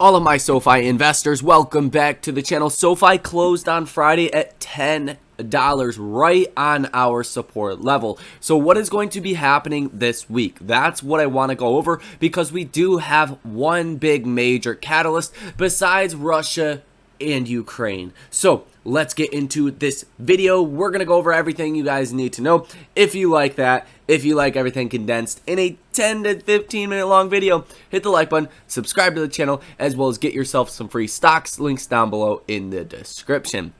All of my SoFi investors, welcome back to the channel. SoFi closed on Friday at $10 right on our support level. So what is going to be happening this week? That's what I want to go over because we do have one big major catalyst besides Russia and Ukraine. So let's get into this video. We're going to go over everything you guys need to know. If you like that, if you like everything condensed in a 10 to 15 minute long video, hit the like button, subscribe to the channel, as well as get yourself some free stocks. Links down below in the description.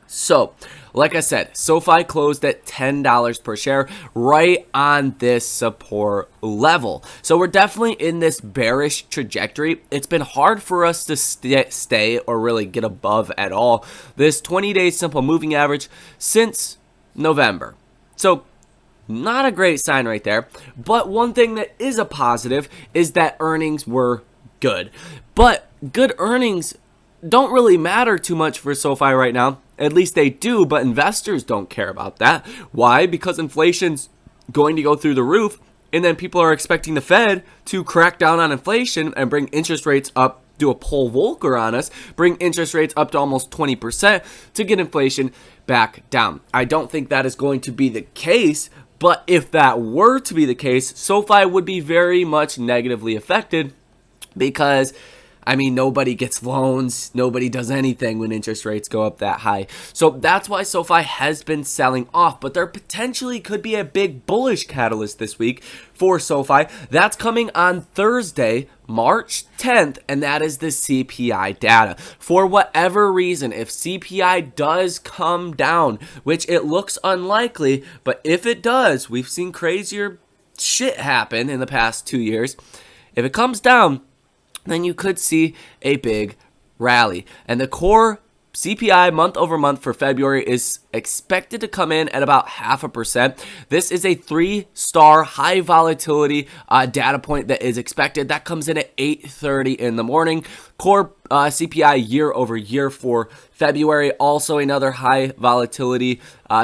So, like I said, SoFi closed at $10 per share right on this support level. So we're definitely in this bearish trajectory. It's been hard for us to stay or really get above at all this 20-day simple moving average since November. So not a great sign right there. But one thing that is a positive is that earnings were good. But good earnings don't really matter too much for SoFi right now. At least they do, but investors don't care about that. Why? Because inflation's going to go through the roof, and then people are expecting the Fed to crack down on inflation and bring interest rates up, do a Paul Volcker on us, bring interest rates up to almost 20% to get inflation back down. I don't think that is going to be the case, but if that were to be the case, SoFi would be very much negatively affected because nobody gets loans, nobody does anything when interest rates go up that high. So that's why SoFi has been selling off, but there potentially could be a big bullish catalyst this week for SoFi. That's coming on Thursday, March 10th, and that is the CPI data. For whatever reason, if CPI does come down, which it looks unlikely, but if it does, we've seen crazier shit happen in the past 2 years. If it comes down, then you could see a big rally. And the core CPI month over month for February is expected to come in at about 0.5%. This is a 3-star high volatility data point that is expected. That comes in at 8:30 in the morning. Core CPI year over year for February, also another high volatility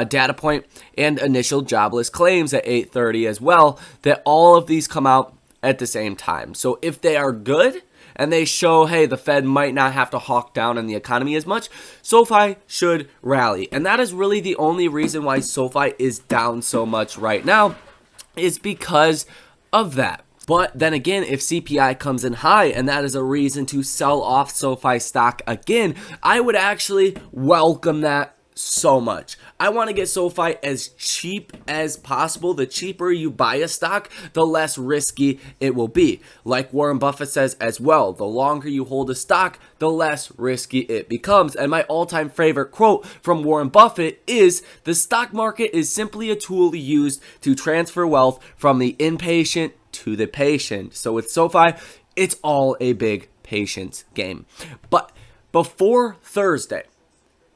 data point, and initial jobless claims at 8:30 as well. That all of these come out at the same time. So if they are good, and they show, hey, the Fed might not have to hawk down on the economy as much, SoFi should rally. And that is really the only reason why SoFi is down so much right now, is because of that. But then again, if CPI comes in high and that is a reason to sell off SoFi stock again, I would actually welcome that so much. I want to get SoFi as cheap as possible. The cheaper you buy a stock, the less risky it will be. Like Warren Buffett says as well, the longer you hold a stock, the less risky it becomes. And my all-time favorite quote from Warren Buffett is, "The stock market is simply a tool used to transfer wealth from the impatient to the patient." So with SoFi, it's all a big patience game. But before Thursday,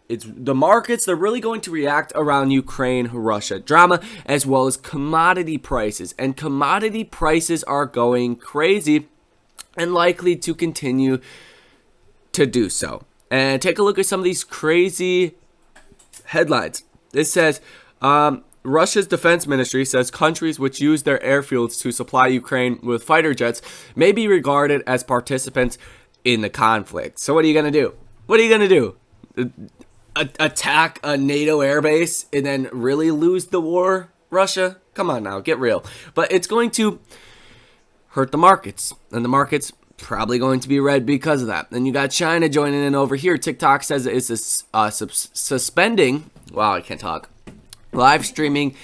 the markets, they're really going to react around Ukraine-Russia drama, as well as commodity prices. And commodity prices are going crazy and likely to continue to do so. And take a look at some of these crazy headlines. It says, Russia's defense ministry says countries which use their airfields to supply Ukraine with fighter jets may be regarded as participants in the conflict. So what are you going to do? What are you going to do? Attack a NATO airbase and then really lose the war, Russia? Come on now, get real. But it's going to hurt the markets, and the markets probably going to be red because of that. Then you got China joining in over here. TikTok says it's suspending, wow, I can't talk, live streaming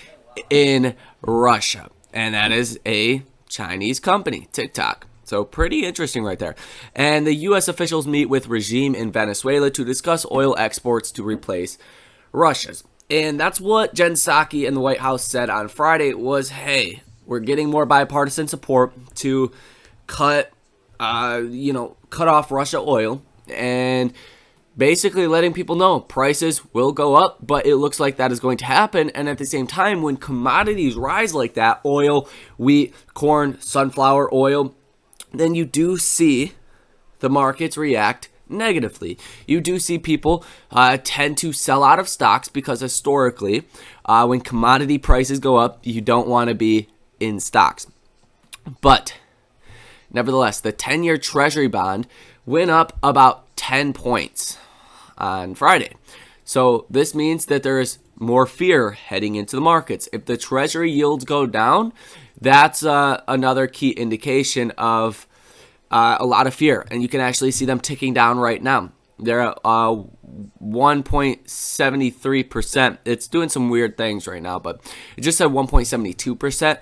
in Russia, and that is a Chinese company, TikTok. So pretty interesting right there. And the U.S. officials meet with regime in Venezuela to discuss oil exports to replace Russia's. And that's what Jen Psaki and the White House said on Friday was, hey, we're getting more bipartisan support to cut off Russia oil, and basically letting people know prices will go up, but it looks like that is going to happen. And at the same time, when commodities rise like that, oil, wheat, corn, sunflower oil, then you do see the markets react negatively. You do see people tend to sell out of stocks because historically, when commodity prices go up, you don't want to be in stocks. But Nevertheless, the 10-year Treasury bond went up about 10 points on Friday. So this means that there is more fear heading into the markets. If the Treasury yields go down, that's another key indication of a lot of fear. And you can actually see them ticking down right now. They're at 1.73%. It's doing some weird things right now, but it just said 1.72%.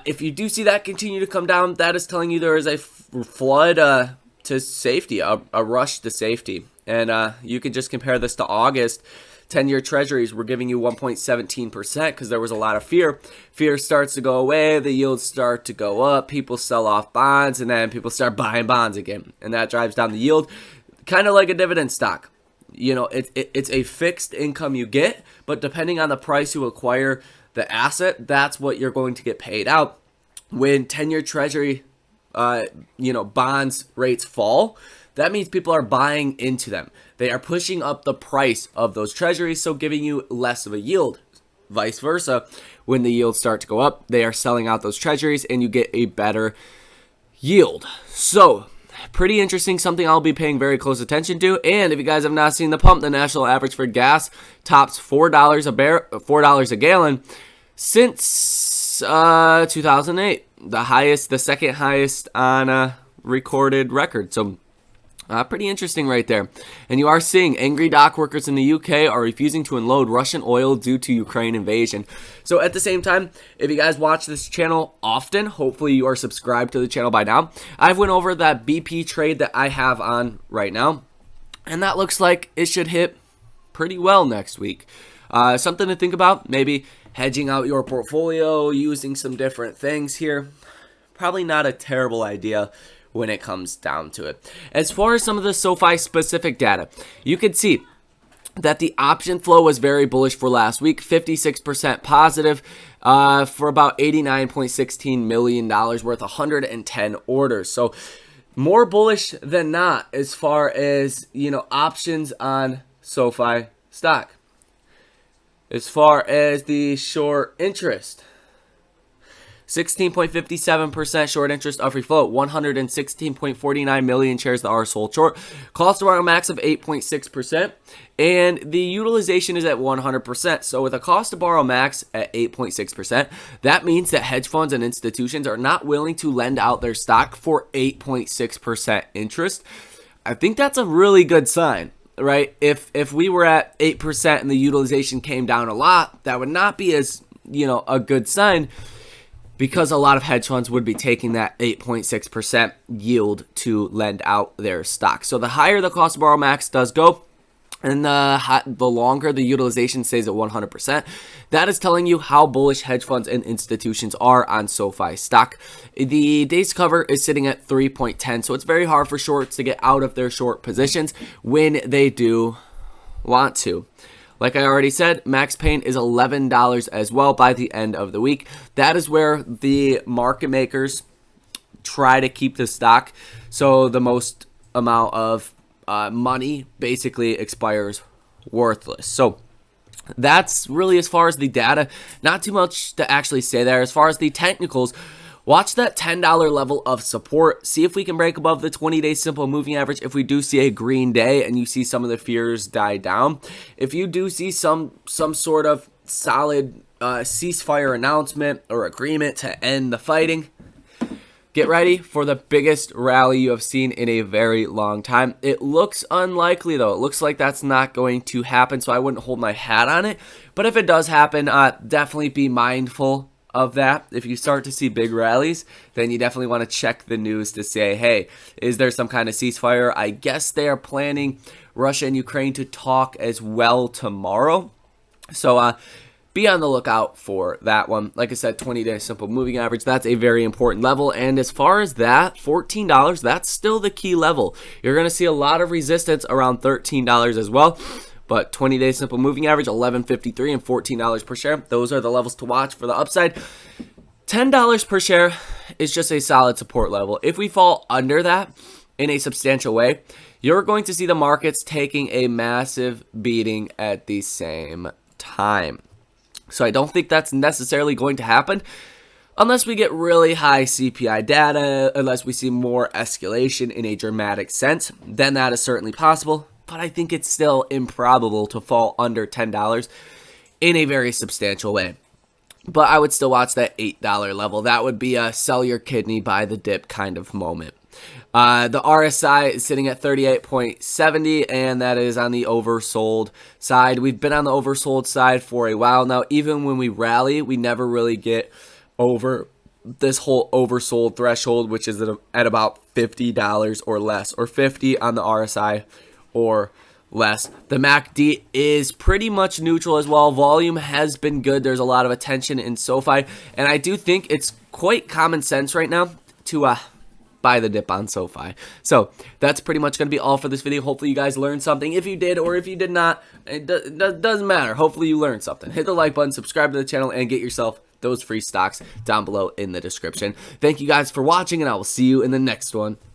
If you do see that continue to come down, that is telling you there is a flood to safety, a rush to safety. And you can just compare this to August. 10-year treasuries were giving you 1.17% because there was a lot of fear. Fear starts to go away, the yields start to go up, people sell off bonds, and then people start buying bonds again. And that drives down the yield, kind of like a dividend stock. You know, it's a fixed income you get, but depending on the price you acquire the asset, that's what you're going to get paid out. When 10-year treasury bonds rates fall, that means people are buying into them. They are pushing up the price of those treasuries, so giving you less of a yield. Vice versa, when the yields start to go up, they are selling out those treasuries and you get a better yield. So, pretty interesting, something I'll be paying very close attention to. And if you guys have not seen the pump, the national average for gas tops $4 a gallon since 2008. The second highest on a recorded record. So pretty interesting right there. And you are seeing angry dock workers in the UK are refusing to unload Russian oil due to Ukraine invasion. So at the same time, if you guys watch this channel often, hopefully you are subscribed to the channel by now. I've went over that BP trade that I have on right now, and that looks like it should hit pretty well next week. Something to think about, maybe hedging out your portfolio, using some different things here. Probably not a terrible idea when it comes down to it. As far as some of the SoFi specific data, you can see that the option flow was very bullish for last week, 56% positive for about $89.16 million worth, 110 orders. So more bullish than not as far as, options on SoFi stock. As far as the short interest, 16.57% short interest of free float, 116.49 million shares that are sold short. Cost to borrow max of 8.6%, and the utilization is at 100%. So with a cost to borrow max at 8.6%, that means that hedge funds and institutions are not willing to lend out their stock for 8.6% interest. I think that's a really good sign, right? If we were at 8% and the utilization came down a lot, that would not be as, a good sign, because a lot of hedge funds would be taking that 8.6% yield to lend out their stock. So the higher the cost to borrow max does go, and the longer the utilization stays at 100%, that is telling you how bullish hedge funds and institutions are on SoFi stock. The days cover is sitting at 3.10, so it's very hard for shorts to get out of their short positions when they do want to. Like I already said, max pain is $11 as well by the end of the week. That is where the market makers try to keep the stock, so the most amount of money basically expires worthless. So that's really as far as the data. Not too much to actually say there. As far as the technicals, watch that $10 level of support. See if we can break above the 20-day simple moving average. If we do see a green day and you see some of the fears die down, if you do see some sort of solid ceasefire announcement or agreement to end the fighting, get ready for the biggest rally you have seen in a very long time. It looks unlikely, though. It looks like that's not going to happen, so I wouldn't hold my hat on it. But if it does happen, definitely be mindful of that. If you start to see big rallies, then you definitely want to check the news to say, hey, is there some kind of ceasefire? I guess they are planning Russia and Ukraine to talk as well tomorrow. So be on the lookout for that one. Like I said, 20-day simple moving average, that's a very important level. And as far as that, $14, that's still the key level. You're going to see a lot of resistance around $13 as well. But 20-day simple moving average, $11.53 and $14 per share. Those are the levels to watch for the upside. $10 per share is just a solid support level. If we fall under that in a substantial way, you're going to see the markets taking a massive beating at the same time. So I don't think that's necessarily going to happen. Unless we get really high CPI data, unless we see more escalation in a dramatic sense, then that is certainly possible. But I think it's still improbable to fall under $10 in a very substantial way. But I would still watch that $8 level. That would be a sell your kidney, buy the dip kind of moment. The RSI is sitting at 38.70, and that is on the oversold side. We've been on the oversold side for a while now. Even when we rally, we never really get over this whole oversold threshold, which is at about $50 or less, or 50 on the RSI or less. The MACD is pretty much neutral as well. Volume has been good. There's a lot of attention in SoFi, and I do think it's quite common sense right now to buy the dip on SoFi. So that's pretty much going to be all for this video. Hopefully you guys learned something. If you did, or if you did not, it doesn't matter. Hopefully you learned something. Hit the like button, subscribe to the channel, and get yourself those free stocks down below in the description. Thank you guys for watching, and I will see you in the next one.